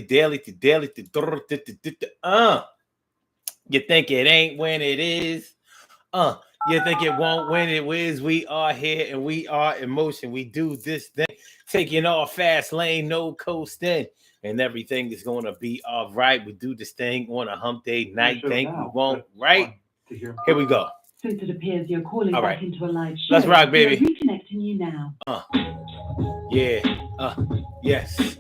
Daily to daily to. You think it ain't when it is. You think it won't when it is. We are here and we are in motion. We do this thing, taking off fast lane, no coasting, and everything is going to be all right. We do this thing on a hump day night. Think we won't, right? Here we go. Since it appears you're calling All back right. into a live show, Let's rock, baby. we're reconnecting you now. Yeah. Yes.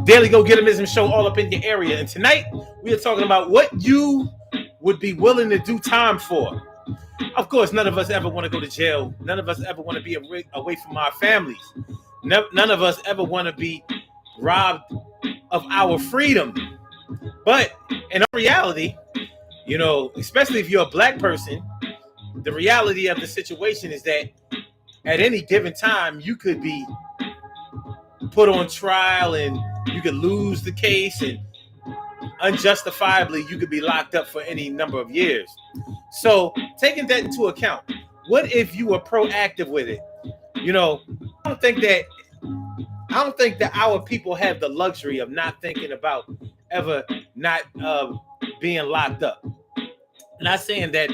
Daily Go Getimism show all up in your area. And tonight we are talking about what you would be willing to do time for. Of course, none of us ever want to go to jail. None of us ever want to be away from our families. None of us ever want to be robbed of our freedom. But in reality, you know, especially if you're a black person, the reality of the situation is that at any given time, you could be put on trial and you could lose the case, and unjustifiably you could be locked up for any number of years. So taking that into account, what if you were proactive with it? You know, I don't think that our people have the luxury of not thinking about ever not being locked up. Not saying that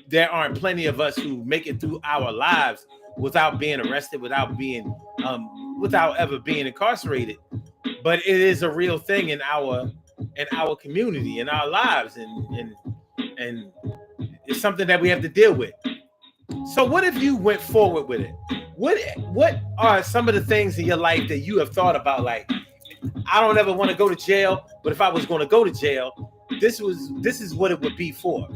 there aren't plenty of us who make it through our lives without being arrested, without ever being incarcerated, but it is a real thing in our community, in our lives, and it's something that we have to deal with. So what if you went forward with it? What are some of the things in your life that you have thought about? Like, I don't ever want to go to jail, but if I was going to go to jail, this is what it would be for.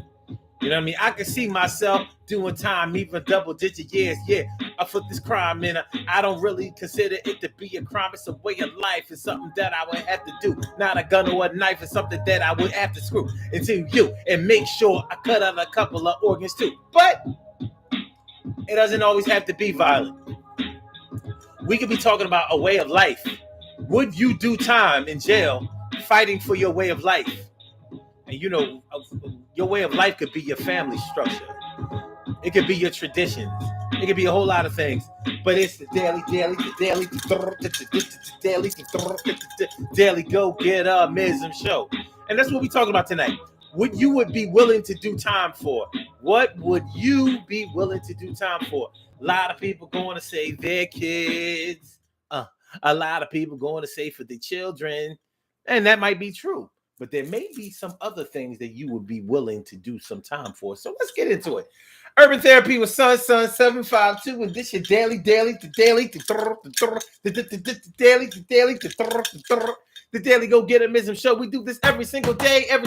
You know what I mean? I can see myself doing time, even double-digit years. Yeah, I put this crime in. I don't really consider it to be a crime. It's a way of life. It's something that I would have to do. Not a gun or a knife. It's something that I would have to screw into you and make sure I cut out a couple of organs too. But it doesn't always have to be violent. We could be talking about a way of life. Would you do time in jail fighting for your way of life? And you know, your way of life could be your family structure. It could be your traditions. It could be a whole lot of things. But it's the daily go get mism show. And that's what we're talking about tonight. What you would be willing to do time for. What would you be willing to do time for? A lot of people going to say their kids. A lot of people going to say for the children. And that might be true. But there may be some other things that you would be willing to do some time for. So let's get into it. Urban Therapy with Sun 752, and this your daily the Daily Go Getimism show. We do this every single day. It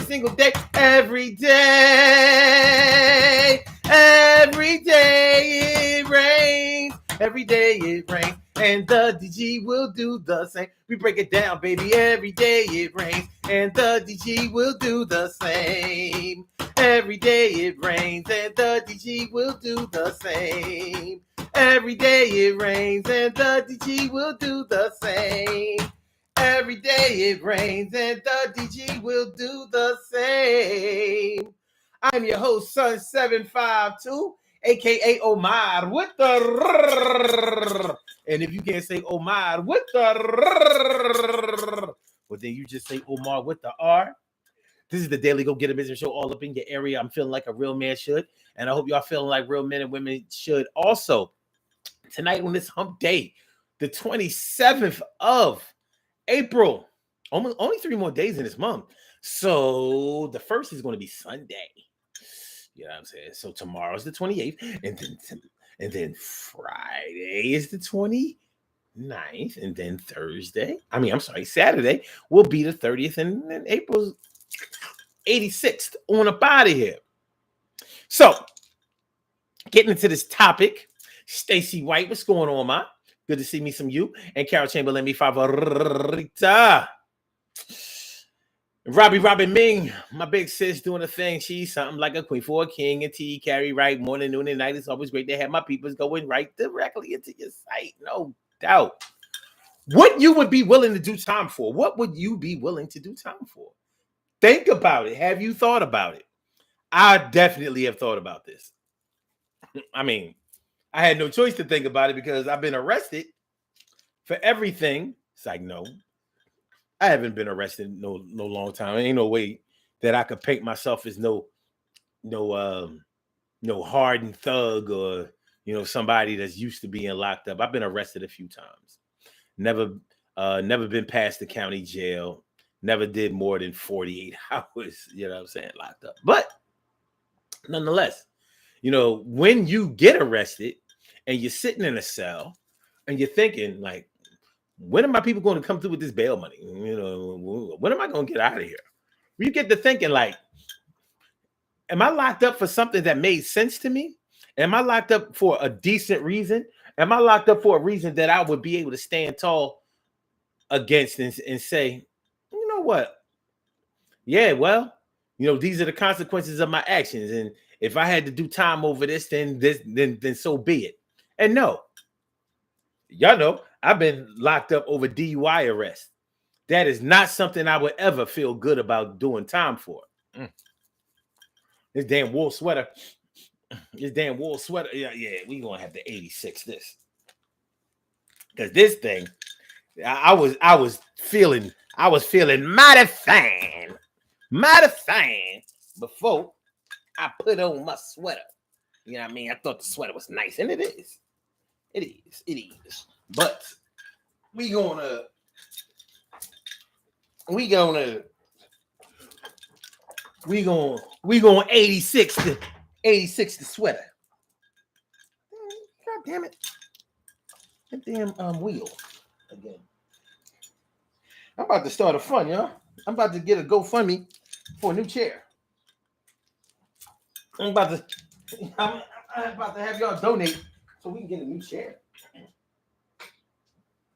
rains. Every day it rains. And the DG will do the same. We break it down, baby. Every day it rains. And the DG will do the same. Every day it rains. And the DG will do the same. Every day it rains. And the DG will do the same. Every day it rains. And the DG will do the same. I'm your host, Sun 752. AKA Omar with the and if you can't say Omar with the well, then you just say Omar with the R. This is the Daily Go Getimism show all up in your area. I'm feeling like a real man should, and I hope y'all feeling like real men and women should also. Tonight on this hump day, the 27th of April, only 3 more days in this month. So the first is going to be Sunday. You know what I'm saying? So tomorrow's the 28th, and then Friday is the 29th, and then Saturday will be the 30th, and then April's 86th on up out of here. So, getting into this topic, Stacey White, what's going on, ma? Good to see me some you, and Carol Chamberlain, mi favorita. Robin Ming, my big sis, doing a thing. She's something like a queen for a king. And T carry right morning, noon, and night. It's always great to have my peoples going right directly into your site. No doubt. What you would be willing to do time for? What would you be willing to do time for? Think about it. Have you thought about it? I definitely have thought about this. I mean, I had no choice to think about it because I've been arrested for everything. It's like, no. I haven't been arrested no long time. Ain't no way that I could paint myself as no hardened thug or somebody that's used to being locked up. I've been arrested a few times. Never been past the county jail. Never did more than 48 hours, what I'm saying, locked up. But nonetheless, when you get arrested and you're sitting in a cell and you're thinking like, when are my people going to come through with this bail money? When am I going to get out of here? You get to thinking like, am I locked up for something that made sense to me? Am I locked up for a decent reason? Am I locked up for a reason that I would be able to stand tall against and say, you know what? Yeah, well, these are the consequences of my actions. And if I had to do time over this, then so be it. And no, y'all know I've been locked up over DUI arrest. That is not something I would ever feel good about doing time for. This damn wool sweater. Yeah, we gonna have to 86 this. Because this thing, I was feeling mighty fine before I put on my sweater. You know what I mean? I thought the sweater was nice, and it is. But we gonna 86 the sweater. God damn it. That damn wheel again. I'm about to start a fund, y'all. I'm about to get a GoFundMe for a new chair. I'm about to have y'all donate so we can get a new chair.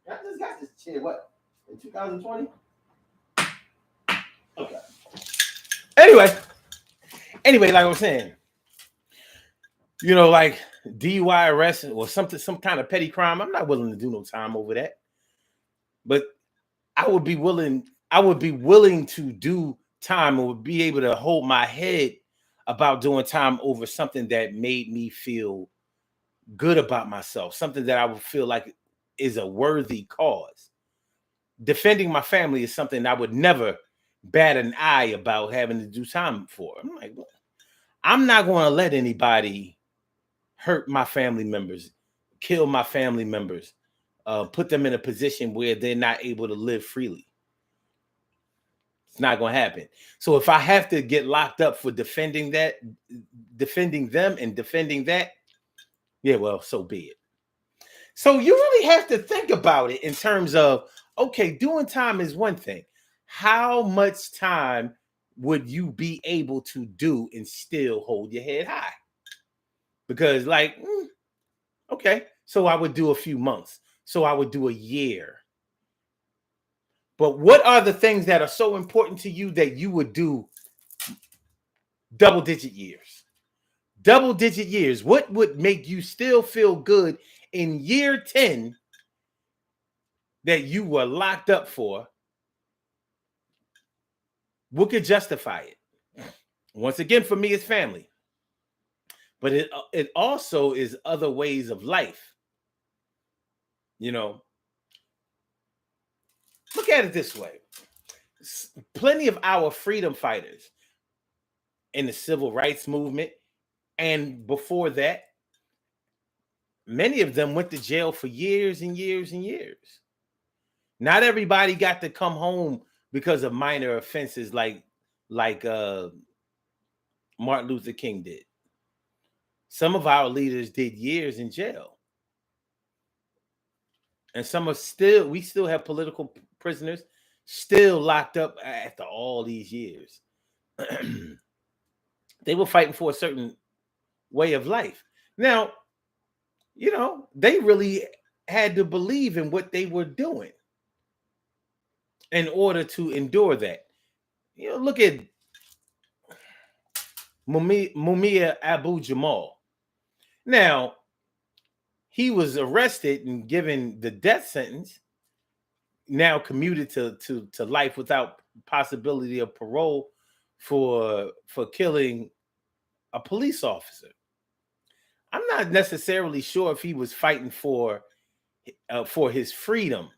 I just got this chair, what, in 2020? Okay. Anyway, like I was saying, like DUI arrest or some kind of petty crime, I'm not willing to do no time over that. But I would be willing to do time, or would be able to hold my head about doing time over something that made me feel good about myself, something that I would feel like is a worthy cause. Defending my family is something I would never bat an eye about having to do time for. I'm like, well, I'm not going to let anybody hurt my family members, kill my family members, put them in a position where they're not able to live freely. It's not going to happen. So if I have to get locked up for defending them and defending that, yeah, well, so be it. So you really have to think about it in terms of, okay, doing time is one thing. How much time would you be able to do and still hold your head high? Because okay, so I would do a few months. So I would do a year. But what are the things that are so important to you that you would do double-digit years? Double-digit years. What would make you still feel good in year 10 that you were locked up for? What could justify it? Once again, for me, it's family. But it also is other ways of life. Look at it this way. Plenty of our freedom fighters in the civil rights movement and before that, many of them went to jail for years and years and years. Not everybody got to come home because of minor offenses like Martin Luther King did. Some of our leaders did years in jail. And we still have political prisoners still locked up after all these years. They were fighting for a certain way of life. Now, they really had to believe in what they were doing in order to endure that. Look at Mumia Abu-Jamal. Now, he was arrested and given the death sentence, now commuted to life without possibility of parole for killing a police officer. I'm not necessarily sure if he was fighting for his freedom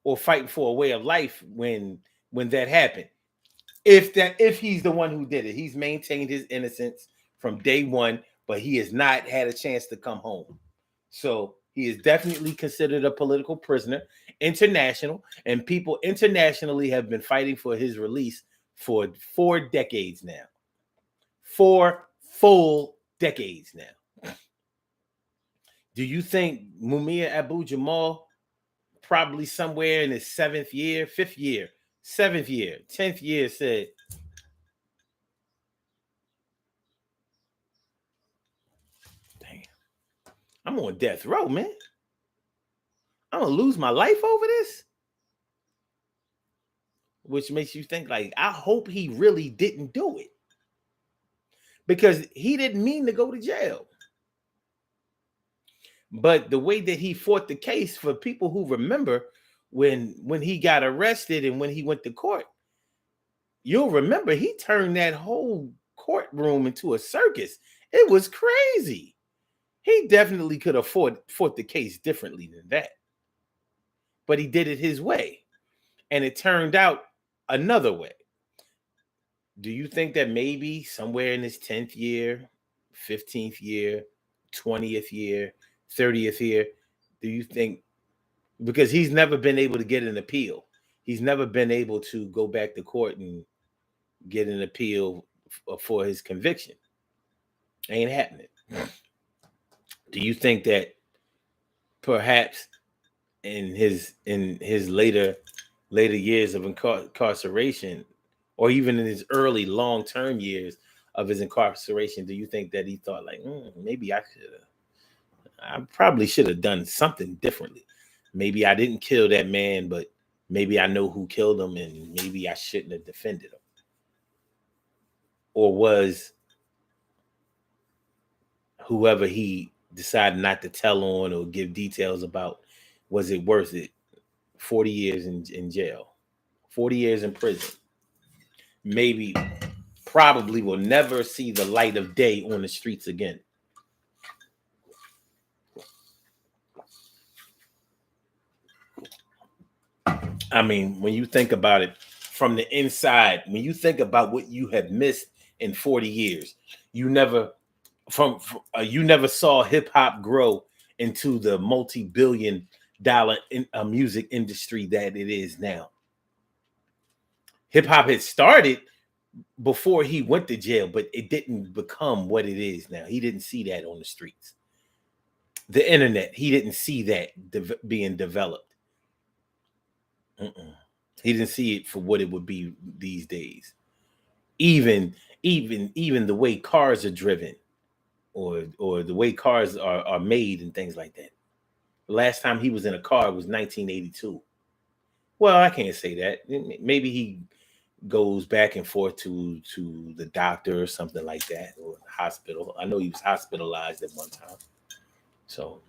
or fighting for a way of life when that happened. If he's the one who did it, he's maintained his innocence from day one, but he has not had a chance to come home. So he is definitely considered a political prisoner, international, and people internationally have been fighting for his release for 4 decades now. 4 full decades now. Do you think Mumia Abu-Jamal, probably somewhere in his 7th year, 5th year, 7th year, 10th year, said, "Damn, I'm on death row, man. I'm gonna lose my life over this," which makes you think, like, I hope he really didn't do it, because he didn't mean to go to jail. But the way that he fought the case, for people who remember when he got arrested and when he went to court, you'll remember he turned that whole courtroom into a circus. It was crazy. He definitely could have fought the case differently than that. But he did it his way. And it turned out another way. Do you think that maybe somewhere in his 10th year, 15th year, 20th year, 30th year, do you think, because he's never been able to get an appeal, he's never been able to go back to court and get an appeal for his conviction? Ain't happening. Do you think that perhaps in his later years of incarceration, or even in his early long-term years of his incarceration, do you think that he thought, like, maybe I probably should have done something differently? Maybe I didn't kill that man, but maybe I know who killed him, and maybe I shouldn't have defended him. Or was whoever he decided not to tell on or give details about, was it worth it? 40 years in jail, 40 years in prison, maybe, probably will never see the light of day on the streets again. I mean, when you think about it from the inside, when you think about what you have missed in 40 years, you never saw hip hop grow into the multi-billion-dollar music industry that it is now. Hip hop had started before he went to jail, but it didn't become what it is now. He didn't see that on the streets. The internet, he didn't see that being developed. He didn't see it for what it would be these days. Even the way cars are driven, or the way cars are made and things like that. The last time he was in a car was 1982. Well, I can't say that. Maybe he goes back and forth to the doctor or something like that, or the hospital. I know he was hospitalized at one time. So,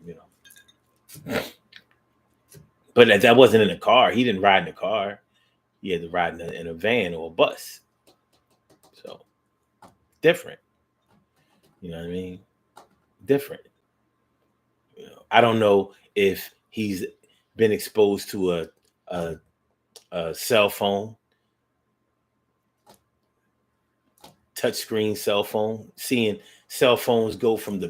but that wasn't in a car. He didn't ride in a car. He had to ride in a van or a bus. So different. You know what I mean? Different. I don't know if he's been exposed to a cell phone, touchscreen cell phone, seeing cell phones go from the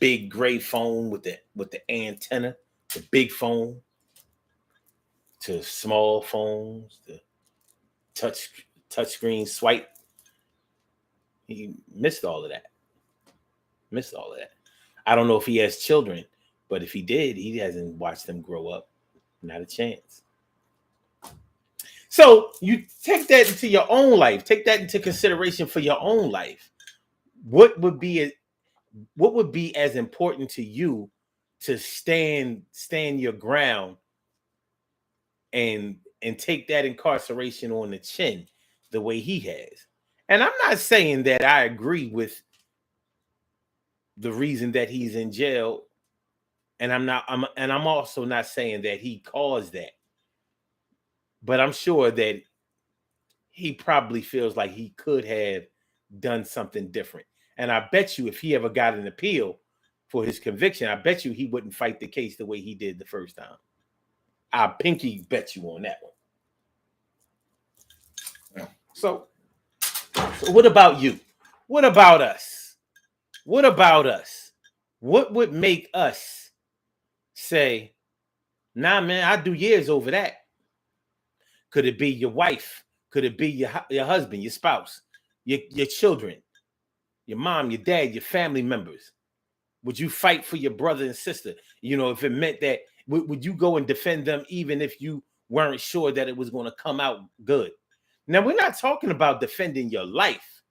big gray phone with the antenna, the big phone, to small phones, the touchscreen swipe. He missed all of that. I don't know if he has children, but if he did, he hasn't watched them grow up. Not a chance. So you take that into your own life. Take that into consideration for your own life. What would be as important to you to stand your ground and take that incarceration on the chin the way he has? And I'm not saying that I agree with the reason that he's in jail, and I'm also not saying that he caused that. But I'm sure that he probably feels like he could have done something different. And I bet you if he ever got an appeal for his conviction, I bet you he wouldn't fight the case the way he did the first time. I'll pinky bet you on that one. So what about you? What about us? What about us? What would make us say, nah, man, I do years over that? Could it be your wife? Could it be your husband, your spouse, your children, your mom, your dad, your family members? Would you fight for your brother and sister? You know, if it meant that, would you go and defend them even if you weren't sure that it was going to come out good? Now, we're not talking about defending your life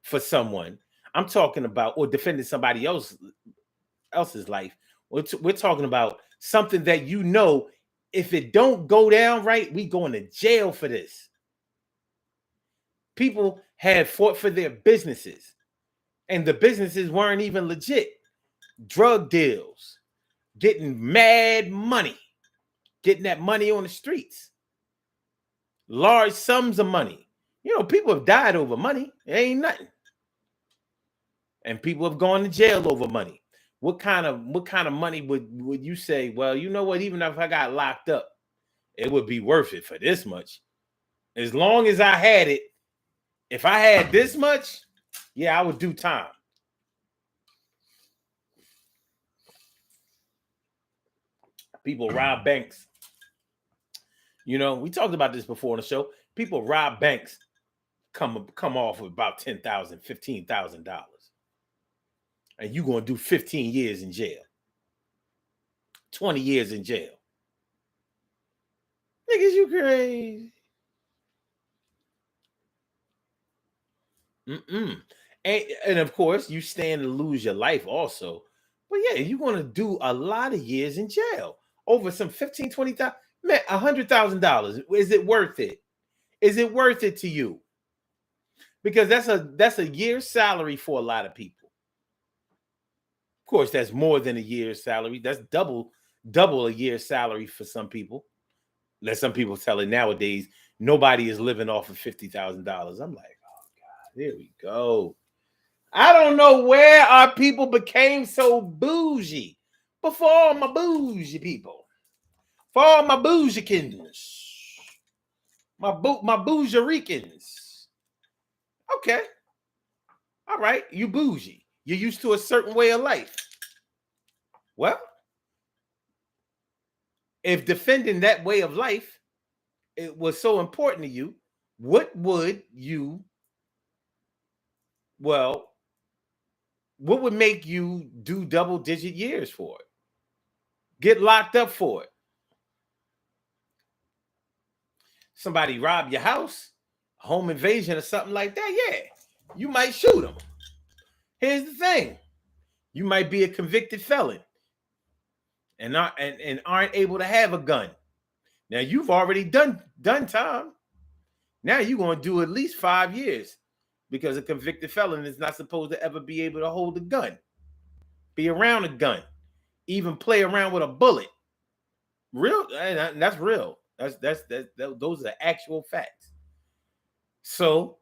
for someone. I'm talking about, or defending somebody else's life. We're talking about something that you know, if it don't go down right, we going to jail for this. People had fought for their businesses, and the businesses weren't even legit. Drug deals, getting mad money, getting that money on the streets, large sums of money. You know, people have died over money. It ain't nothing. And people have gone to jail over money. What kind of money would you say, well, you know what, even if I got locked up, it would be worth it for this much? As long as I had it, if I had this much, yeah, I would do time. People rob banks. You know, we talked about this before on the show. People rob banks, come off with about $10,000, $15,000. And you're going to do 15 years in jail. 20 years in jail. Niggas, you crazy. And of course, you stand to lose your life also. But yeah, you're going to do a lot of years in jail over some $15,000, $20,000, man, $100,000. Is it worth it? Is it worth it to you? Because that's a year's salary for a lot of people. Of course, that's more than a year's salary. That's double a year's salary for some people. Let some people tell it nowadays, nobody is living off of $50,000. I'm like, oh God, here we go. I don't know where our people became so bougie. But for all my bougie people, for all my bougikins, my bougie-ricans. Okay. All right, you bougie. You're used to a certain way of life. Well, if defending that way of life, it was so important to you, what would make you do double-digit years for it? Get locked up for it? Somebody rob your house, home invasion or something like that, yeah, you might shoot them. Here's the thing. You might be a convicted felon and aren't able to have a gun. Now, you've already done time. Now you're going to do at least 5 years, because a convicted felon is not supposed to ever be able to hold a gun, be around a gun, even play around with a bullet. Real, and that's real. Those are actual facts. So,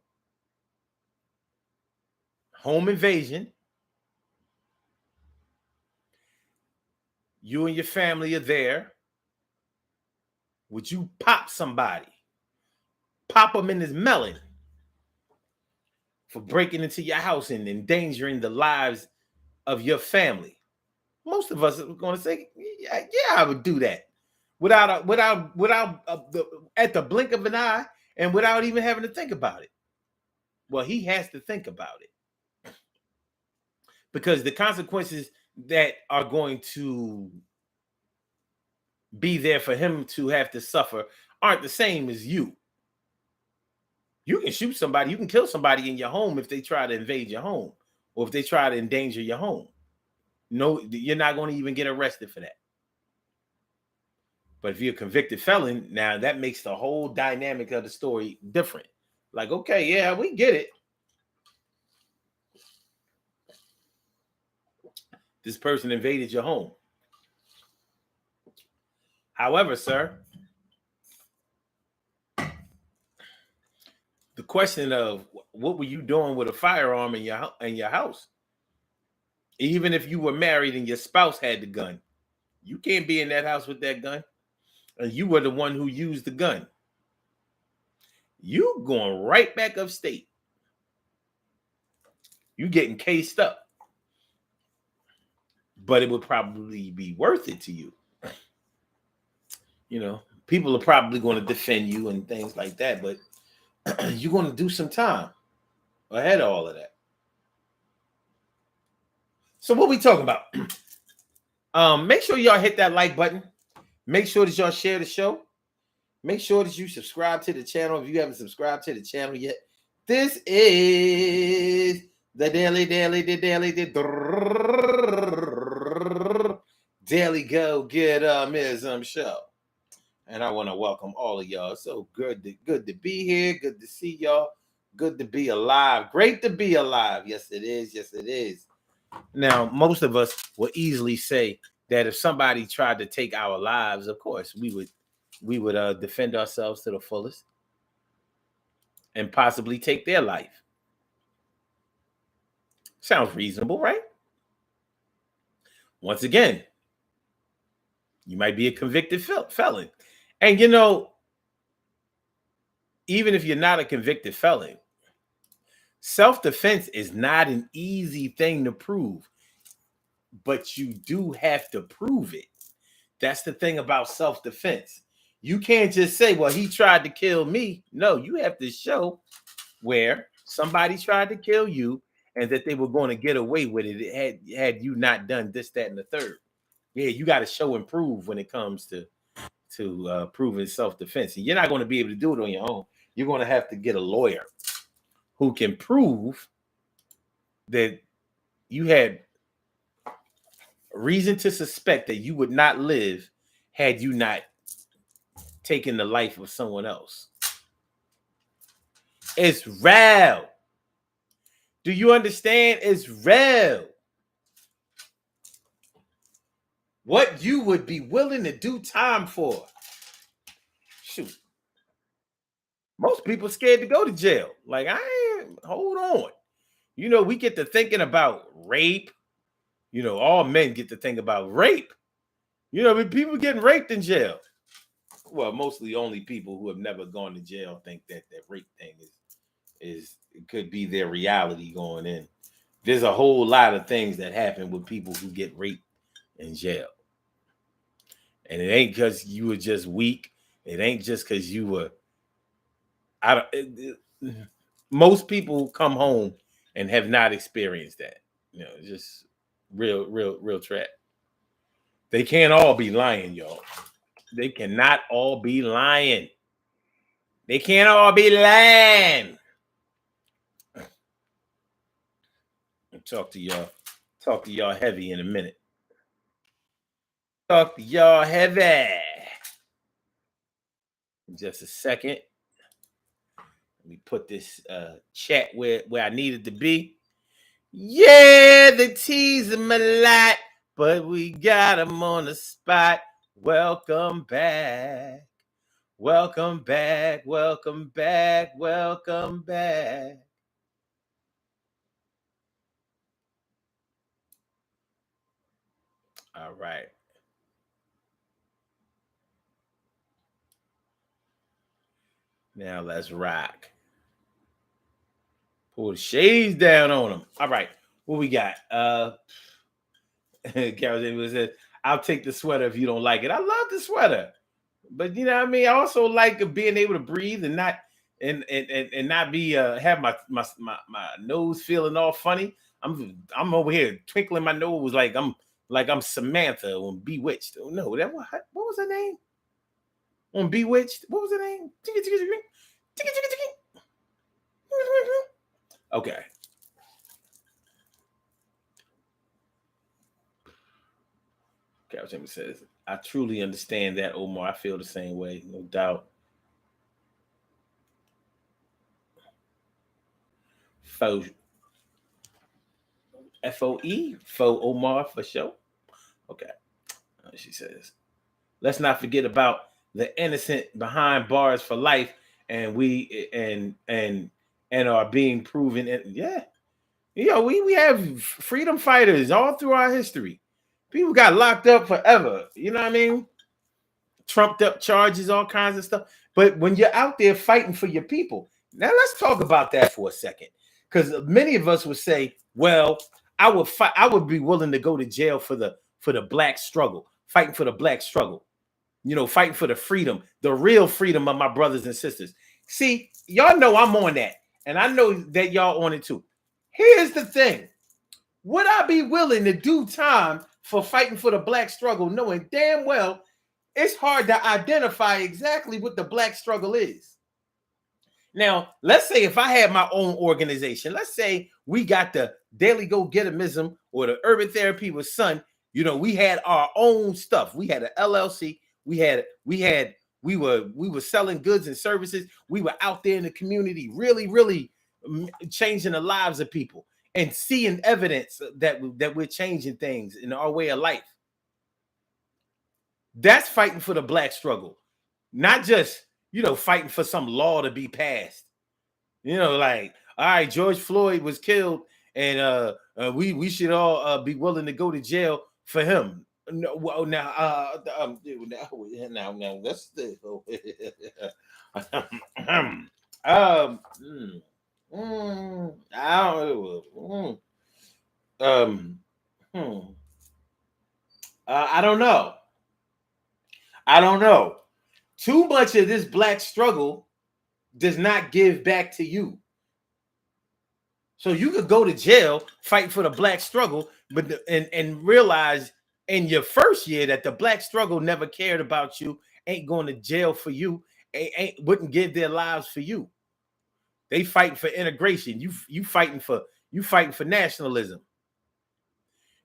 home invasion. You and your family are there. Would you pop somebody? Pop them in his melon for breaking into your house and endangering the lives of your family? Most of us are going to say, yeah, I would do that without at the blink of an eye and without even having to think about it. Well, he has to think about it, because the consequences that are going to be there for him to have to suffer aren't the same as you. You can shoot somebody, you can kill somebody in your home if they try to invade your home or if they try to endanger your home. No, you're not going to even get arrested for that. But if you're a convicted felon, now that makes the whole dynamic of the story different. Like, okay, yeah, we get it. This person invaded your home. However, sir, the question of what were you doing with a firearm in your house? Even if you were married and your spouse had the gun, you can't be in that house with that gun. and you were the one who used the gun, you going right back upstate. You getting cased up. But it would probably be worth it to you. You know, people are probably going to defend you and things like that, but you're going to do some time ahead of all of that. So what we talking about? Make sure y'all hit that like button. Make sure that y'all share the show. Make sure that you subscribe to the channel if you haven't subscribed to the channel yet. This is the Daily Go Get show. And I want to welcome all of y'all. So good to be here. Good to see y'all. Good to be alive. Great to be alive. Yes, it is. Yes, it is. Now, most of us will easily say that if somebody tried to take our lives, of course, we would defend ourselves to the fullest and possibly take their life. Sounds reasonable, right? Once again, you might be a convicted felon. And, you know, even if you're not a convicted felon, self-defense is not an easy thing to prove, but you do have to prove it. That's the thing about self-defense. You can't just say, well, he tried to kill me. No, you have to show where somebody tried to kill you and that they were going to get away with it had you not done this, that, and the third. Yeah, you got to show and prove when it comes to proving self-defense. And you're not going to be able to do it on your own. You're going to have to get a lawyer who can prove that you had reason to suspect that you would not live had you not taken the life of someone else. It's real. Do you understand? It's real. What you would be willing to do time for. Shoot. Most people scared to go to jail. Like, hold on. You know, we get to thinking about rape. You know, all men get to think about rape. You know, people getting raped in jail. Well, mostly only people who have never gone to jail think that rape thing is it could be their reality going in. There's a whole lot of things that happen with people who get raped in jail. And it ain't because you were just weak. It ain't just because you were. Most people come home and have not experienced that. You know, just real trap. They can't all be lying, y'all. They cannot all be lying. They can't all be lying. I'll talk to y'all heavy in a minute. Talk to y'all heavy. In just a second. Let me put this chat where I needed to be. Yeah, the tease them a lot, but we got them on the spot. Welcome back. Welcome back. Welcome back. Welcome back. All right. Now let's rock. Pull the shades down on them. All right. What we got? Carol says, I'll take the sweater if you don't like it. I love the sweater. But you know what I mean? I also like being able to breathe and not not be have my nose feeling all funny. I'm over here twinkling my nose like I'm Samantha on Bewitched. Oh no, what was her name? On Bewitched? What was her name? Okay. Carol Chambers says, I truly understand that, Omar. I feel the same way, no doubt. F-O-E? Faux Omar for sure. Okay. She says, let's not forget about the innocent behind bars for life, and we are being proven. Yeah. You know, we have freedom fighters all through our history. People got locked up forever. You know what I mean? trumped up charges, all kinds of stuff. But when you're out there fighting for your people, now let's talk about that for a second. Because many of us would say, well, I would fight, I would be willing to go to jail for the black struggle, fighting for the black struggle, fighting for the freedom, the real freedom of my brothers and sisters. See, y'all know I'm on that, and I know that y'all on it too. Here's the thing. Would I be willing to do time for fighting for the black struggle, knowing damn well it's hard to identify exactly what the black struggle is? Now, let's say if I had my own organization, let's say we got the Daily Go-Getimism or the Urban Therapy with Son, we had our own stuff. We had an LLC. We were selling goods and services. We were out there in the community, really, really changing the lives of people and seeing evidence that we're changing things in our way of life. That's fighting for the black struggle, not just, fighting for some law to be passed. Like, all right, George Floyd was killed, and we should all be willing to go to jail for him. No, well, now, that's the I don't know. I don't know. Too much of this black struggle does not give back to you. So you could go to jail, fight for the black struggle, but and realize in your first year that the black struggle never cared about you, ain't going to jail for you, wouldn't give their lives for you. They fighting for integration. You fighting for nationalism.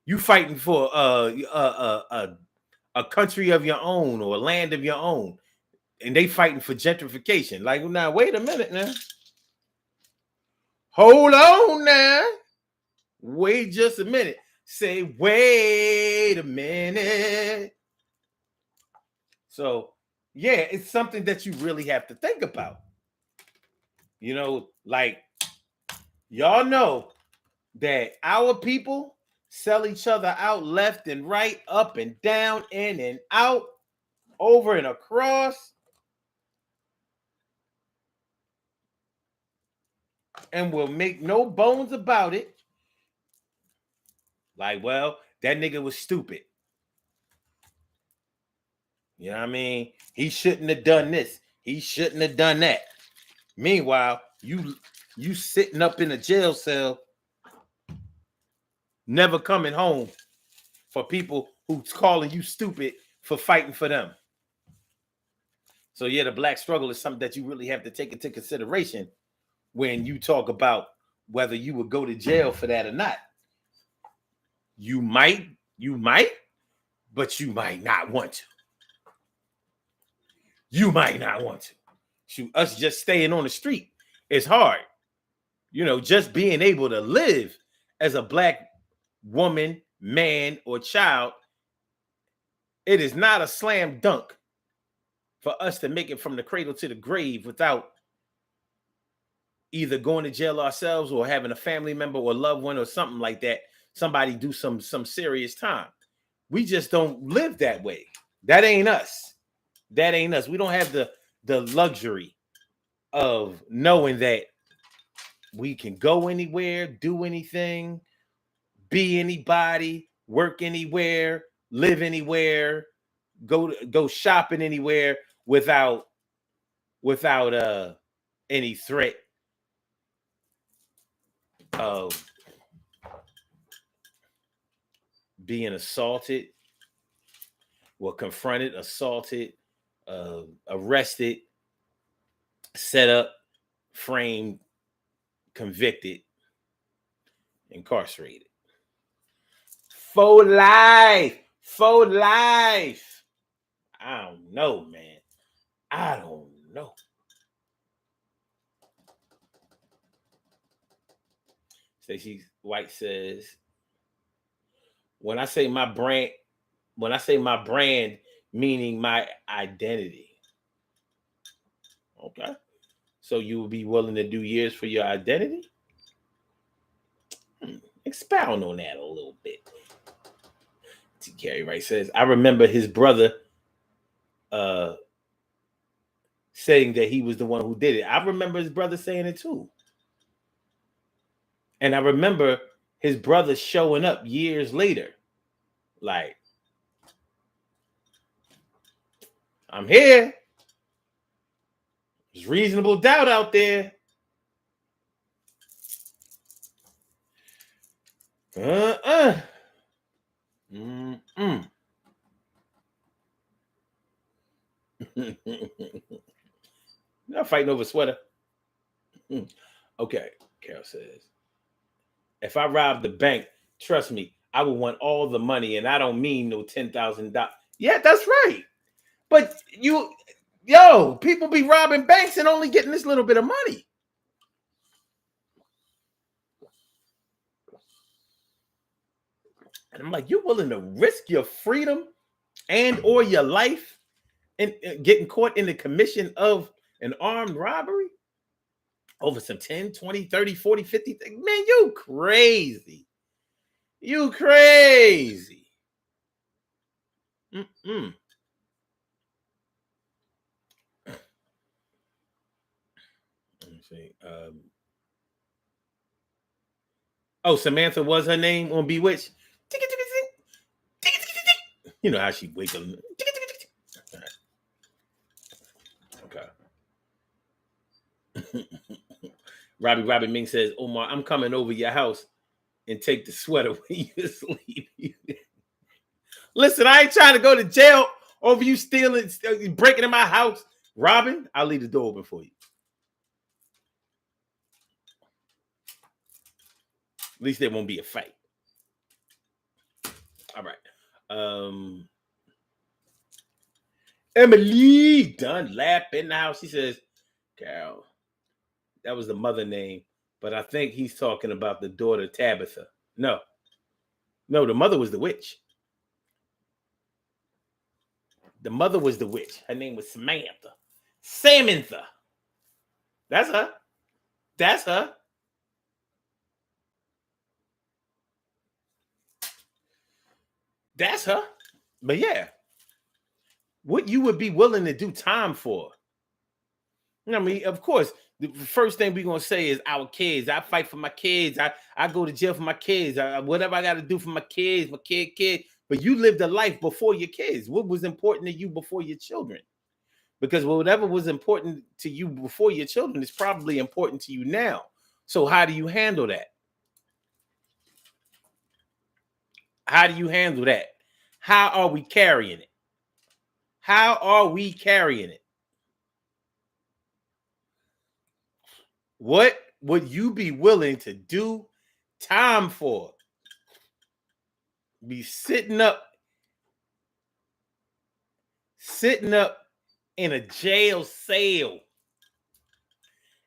You fighting for a country of your own or a land of your own, and they fighting for gentrification. Like, now wait a minute now. Hold on now. Wait just a minute. Say, wait a minute. So, yeah, it's something that you really have to think about. Like, y'all know that our people sell each other out left and right, up and down, in and out, over and across. And we'll make no bones about it. Like, well, that nigga was stupid. You know what I mean? He shouldn't have done this. He shouldn't have done that. Meanwhile, you sitting up in a jail cell, never coming home for people who's calling you stupid for fighting for them. So yeah, the black struggle is something that you really have to take into consideration when you talk about whether you would go to jail for that or not. You might, but you might not want to. You might not want to. Shoot, us just staying on the street is hard. Just being able to live as a black woman, man, or child, it is not a slam dunk for us to make it from the cradle to the grave without either going to jail ourselves or having a family member or loved one or something like that, somebody do some serious time. We just don't live that way. That ain't us. That ain't us. We don't have the luxury of knowing that we can go anywhere, do anything, be anybody, work anywhere, live anywhere, go shopping anywhere without any threat of being assaulted, or confronted, assaulted, arrested, set up, framed, convicted, incarcerated. For life. I don't know, man. I don't know. Stacey White says, when I say my brand, meaning my identity. Okay. So you will be willing to do years for your identity? Expound on that a little bit. T. Gary Wright says, I remember his brother saying that he was the one who did it. I remember his brother saying it too. And I remember his brother showing up years later. Like, I'm here. There's reasonable doubt out there. Not fighting over sweater. Okay, Carol says, if I rob the bank, trust me, I would want all the money, and I don't mean no $10,000. Yeah, that's right. But people be robbing banks and only getting this little bit of money. And I'm like, you're willing to risk your freedom and or your life and getting caught in the commission of an armed robbery over some 10, 20, 30, 40, 50 things? Man, you crazy. You crazy. Let me see. Samantha was her name on Bewitched. You know how she wakes up. Okay. Robbie Ming says, Omar, I'm coming over your house and take the sweater when you sleep. Listen, I ain't trying to go to jail over you stealing, breaking in my house. Robin, I'll leave the door open for you. At least there won't be a fight. All right. Emily Dunlap in the house. She says, Carol, that was the mother name, but I think he's talking about the daughter Tabitha. No, the mother was the witch. The mother was the witch. Her name was Samantha. Samantha. That's her. That's her. That's her. But yeah, what you would be willing to do time for? I mean, of course, the first thing we're going to say is our kids. I fight for my kids. I go to jail for my kids. Whatever I got to do for my kids, my kid. But you lived a life before your kids. What was important to you before your children? Because whatever was important to you before your children is probably important to you now. So how do you handle that? How do you handle that? How are we carrying it? How are we carrying it? What would you be willing to do time for? Be sitting up in a jail cell.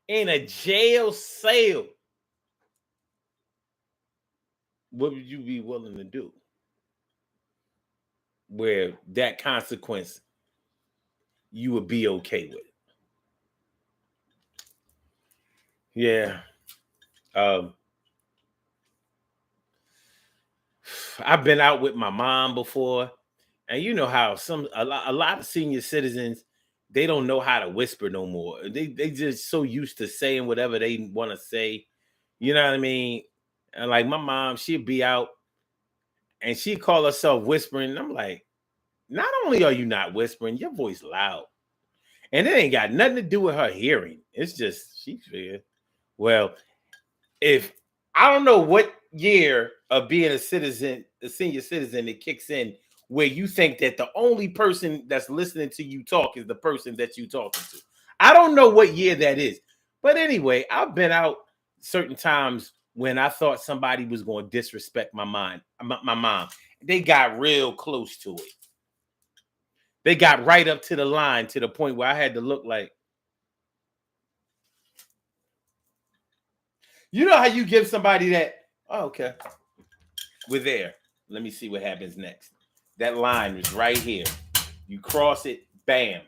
In a jail cell. What would you be willing to do? Where that consequence you would be okay with. Yeah. I've been out with my mom before, and you know how a lot of senior citizens, they don't know how to whisper no more. They just so used to saying whatever they want to say. You know what I mean? And like my mom, she'd be out and she'd call herself whispering. And I'm like, not only are you not whispering, your voice loud. And it ain't got nothing to do with her hearing. It's just she figured, well, if I don't know what year of being a senior citizen, it kicks in where you think that the only person that's listening to you talk is the person that you talking to. I don't know what year that is. But anyway, I've been out certain times when I thought somebody was going to disrespect my mom. They got real close to it. They got right up to the line to the point where I had to look like, you know how you give somebody that, oh, okay, we're there. Let me see what happens next. That line is right here. You cross it, bam.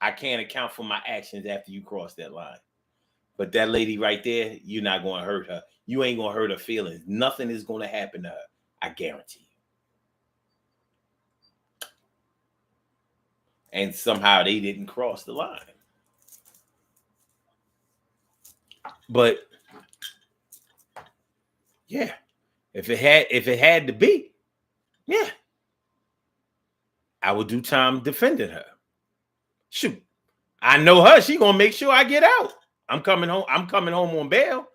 I can't account for my actions after you cross that line. But that lady right there, you're not going to hurt her. You ain't going to hurt her feelings. Nothing is going to happen to her. I guarantee you. and somehow they didn't cross the line. But yeah, if it had to be, yeah, I would do time defending her. Shoot, I know her. She gonna make sure I get out. I'm coming home on bail.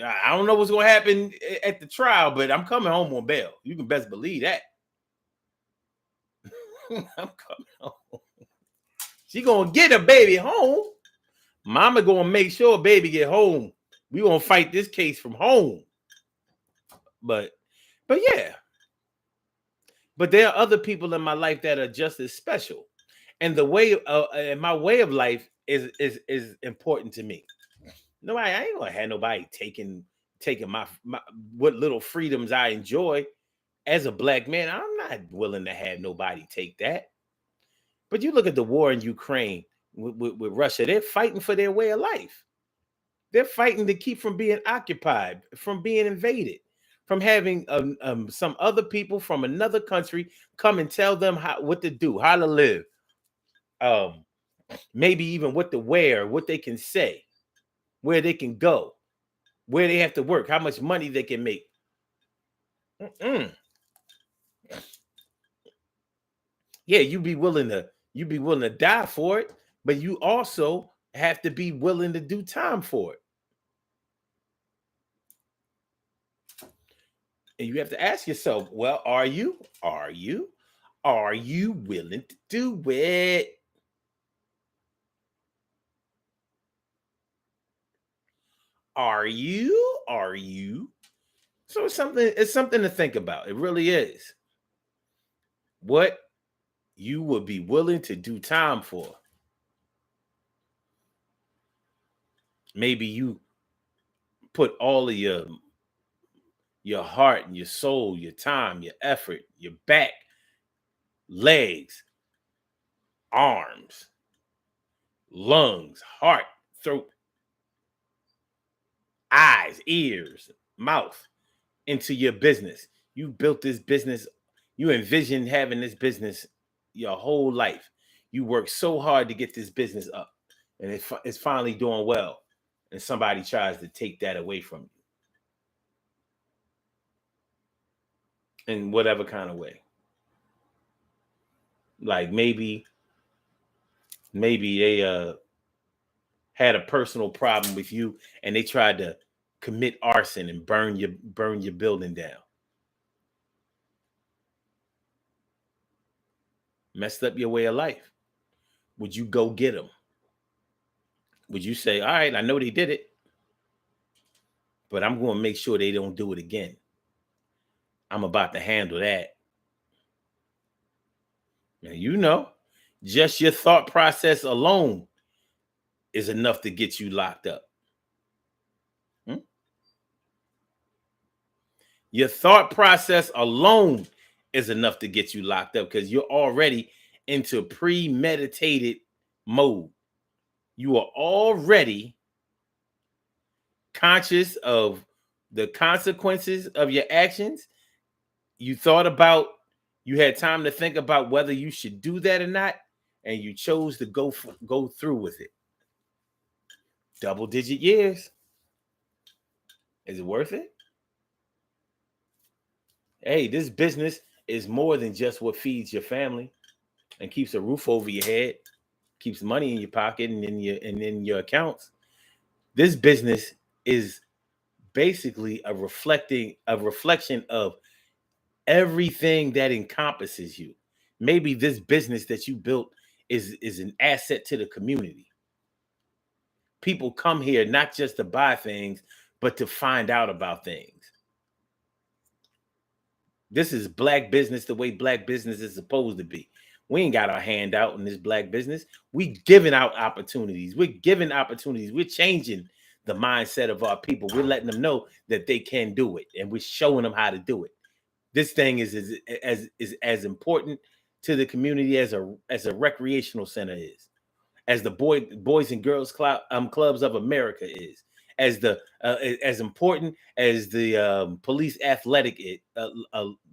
I don't know what's gonna happen at the trial, but I'm coming home on bail. You can best believe that. I'm coming home. She gonna get a baby home. Mama gonna make sure baby get home. We gonna fight this case from home. But yeah. But there are other people in my life that are just as special, and the way and my way of life is important to me. No, I ain't gonna have nobody taking my what little freedoms I enjoy as a black man. I'm not willing to have nobody take that. But you look at the war in Ukraine with Russia, they're fighting for their way of life. They're fighting to keep from being occupied, from being invaded, from having some other people from another country come and tell them what to do, how to live, maybe even what to wear, what they can say, where they can go, where they have to work, how much money they can make. Yeah, you'd be willing to die for it, but you also have to be willing to do time for it. And you have to ask yourself, well, are you willing to do it? Are you? So it's something to think about. It really is. What you would be willing to do time for. Maybe you put all of your heart and your soul, your time, your effort, your back, legs, arms, lungs, heart, throat, eyes, ears, mouth into your business. You built this business. You envisioned having this business your whole life. You worked so hard to get this business up, and it's finally doing well, and somebody tries to take that away from you in whatever kind of way. Like maybe they had a personal problem with you, and they tried to commit arson and burn your building down. Messed up your way of life. Would you go get them? Would you say, all right, I know they did it, but I'm going to make sure they don't do it again. I'm about to handle that. Now, you know, just your thought process alone is enough to get you locked up. Your thought process alone is enough to get you locked up because you're already into premeditated mode. You are already conscious of the consequences of your actions. You had time to think about whether you should do that or not, and you chose to go through with it. Double-digit years. Is it worth it? Hey, this business is more than just what feeds your family and keeps a roof over your head, keeps money in your pocket and in your accounts. This business is basically a reflection of everything that encompasses you. Maybe this business that you built is an asset to the community. People come here not just to buy things, but to find out about things. This is black business the way black business is supposed to be. We ain't got our hand out in this black business. We giving out opportunities. We're giving opportunities. We're changing the mindset of our people. We're letting them know that they can do it, and we're showing them how to do it. This thing is as important to the community as a recreational center is, as the Boys and Girls Clubs of America is, as important as the police athletic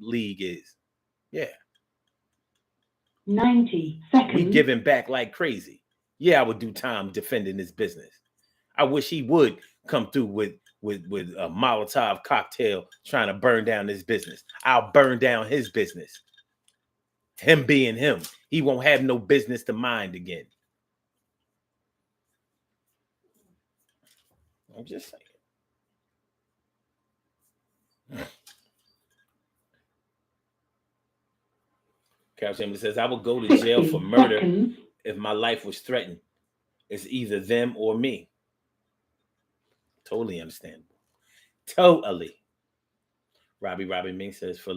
league is. Yeah. 90 He seconds. giving back like crazy. Yeah, I would do time defending this business. I wish he would come through with a Molotov cocktail trying to burn down this business. I'll burn down his business. Him being him, he won't have no business to mind again. I'm just saying. Carol Chambers says, I would go to jail for murder if my life was threatened. It's either them or me. Totally understandable. Totally. Robbie Ming says, for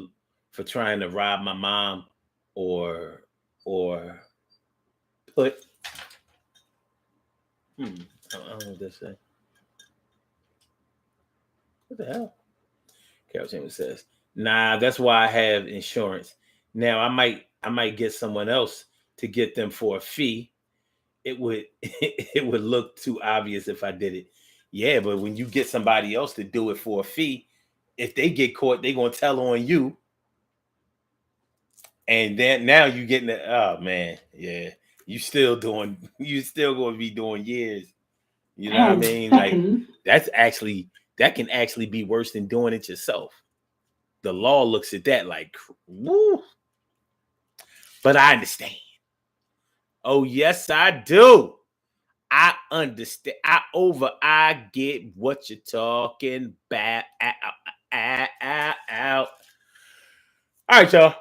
trying to rob my mom or put I don't know what that say. What the hell? Carol Chambers says, nah, that's why I have insurance. Now I might get someone else to get them for a fee. It would look too obvious if I did it. Yeah, but when you get somebody else to do it for a fee, if they get caught, they're gonna tell on you. And then now you getting the oh man, yeah. You still gonna be doing years. You know what I mean? Seconds. Like that can actually be worse than doing it yourself. The law looks at that like, woo. But I understand. Oh, yes, I do. I understand. I get what you're talking about. All right, y'all.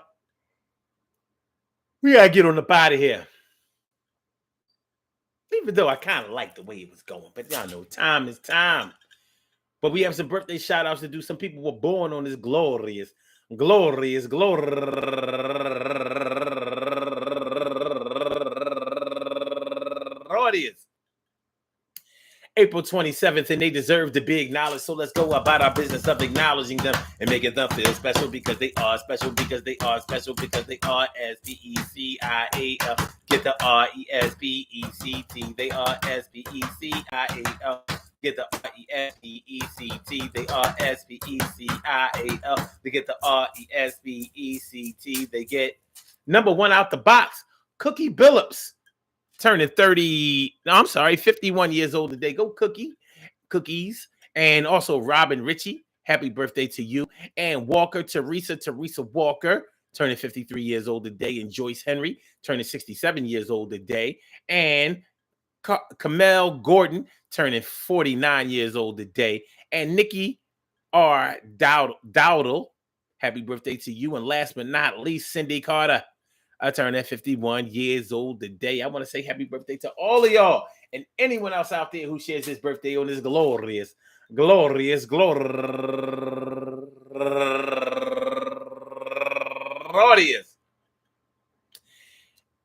We gotta get on the out of here. Even though I kind of like the way it was going, but y'all know time is time. But we have some birthday shout outs to do. Some people were born on this glorious April 27th, and they deserve to be acknowledged. So let's go about our business of acknowledging them and making them feel special because they are special, because they are special, because they are S-P-E-C-I-A-L. Get the R-E-S-P-E-C-T. They are S-P-E-C-I-A-L. Get the R-E-S-P-E-C-T. They are S-P-E-C-I-A-L. They get the R-E-S-P-E-C-T. They get number one out the box, Cookie Billups. Turning 51 years old today. Go Cookies. And also Robin Ritchie. Happy birthday to you. And Teresa Walker, turning 53 years old today. And Joyce Henry, turning 67 years old today. And Kamel Gordon, turning 49 years old today. And Nikki R. Dowdle, happy birthday to you. And last but not least, Cindy Carter, I turned at 51 years old today. I want to say happy birthday to all of y'all and anyone else out there who shares his birthday on this glorious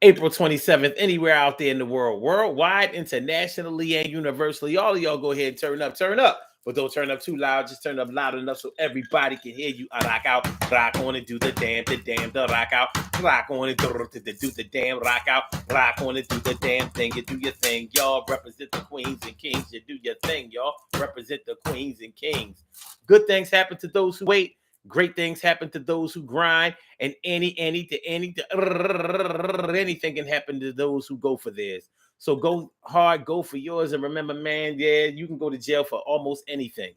April 27th, anywhere out there in the world, worldwide, internationally, and universally. All of y'all go ahead and turn up. But don't turn up too loud. Just turn up loud enough so everybody can hear you. I rock out, rock on and do the damn, the rock out. Rock on and do the damn, rock out. Rock on and do the damn thing. You do your thing, y'all. Represent the queens and kings. You do your thing, y'all. Represent the queens and kings. Good things happen to those who wait. Great things happen to those who grind. And anything can happen to those who go for theirs. So go hard, go for yours. And remember, man, yeah, you can go to jail for almost anything.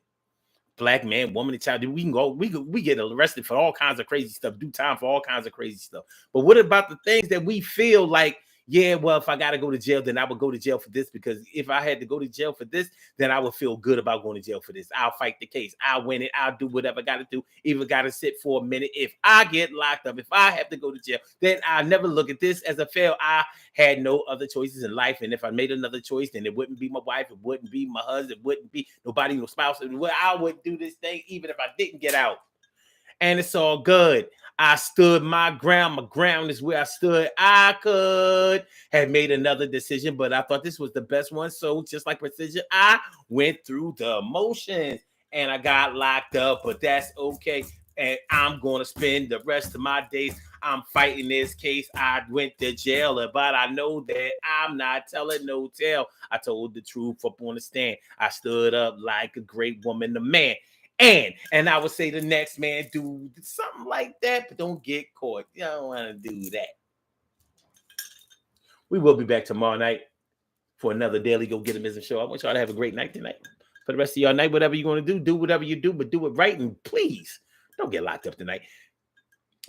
Black man, woman, and child. We get arrested for all kinds of crazy stuff, do time for all kinds of crazy stuff. But what about the things that we feel like, yeah, well, if I got to go to jail, then I would go to jail for this, because if I had to go to jail for this, then I would feel good about going to jail for this. I'll fight the case. I'll win it. I'll do whatever I got to do. Even got to sit for a minute. If I get locked up, if I have to go to jail, then I'll never look at this as a fail. I had no other choices in life. And if I made another choice, then it wouldn't be my wife. It wouldn't be my husband. It wouldn't be nobody, no spouse. I would do this thing even if I didn't get out. And it's all good. I stood my ground. My ground is where I stood. I could have made another decision, but I thought this was the best one. So just like Precision, I went through the motions and I got locked up, but that's okay. And I'm going to spend the rest of my days. I'm fighting this case. I went to jail, but I know that I'm not telling no tale. I told the truth up on the stand. I stood up like a great woman, a man. And I would say the next man do something like that, but don't get caught. You don't want to do that. We will be back tomorrow night for another Daily Go Getimism show. I want y'all to have a great night tonight. For the rest of y'all night, whatever you're going to do whatever you do, but do it right. And please don't get locked up tonight.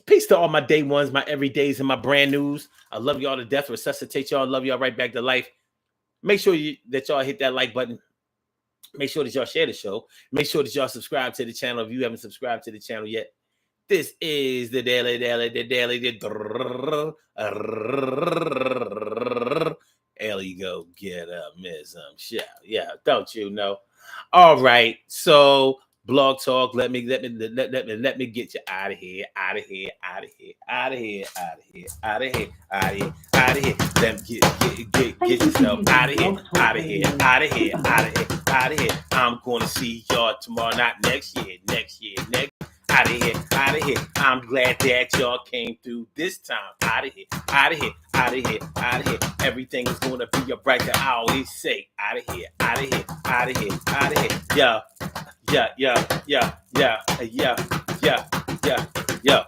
Peace to all my day ones, my everydays, and my brand news. I love y'all to death. Resuscitate y'all. Love y'all right back to life. Make sure that y'all hit that like button. Make sure that y'all share the show. Make sure that y'all subscribe to the channel if you haven't subscribed to the channel yet. This is the Daily Go Getimism show. Yeah, don't you know? All right, so Blog Talk. Let me get you out of here. Let me get yourself out of here. I'm gonna see y'all tomorrow night, next year. Out of here. I'm glad that y'all came through this time. Out of here. Everything is gonna be a brighter. I always say, out of here. Yeah.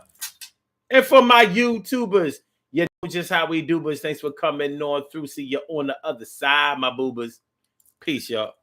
And for my YouTubers, you know just how we do, but thanks for coming on through. See you on the other side, my boobers. Peace, y'all.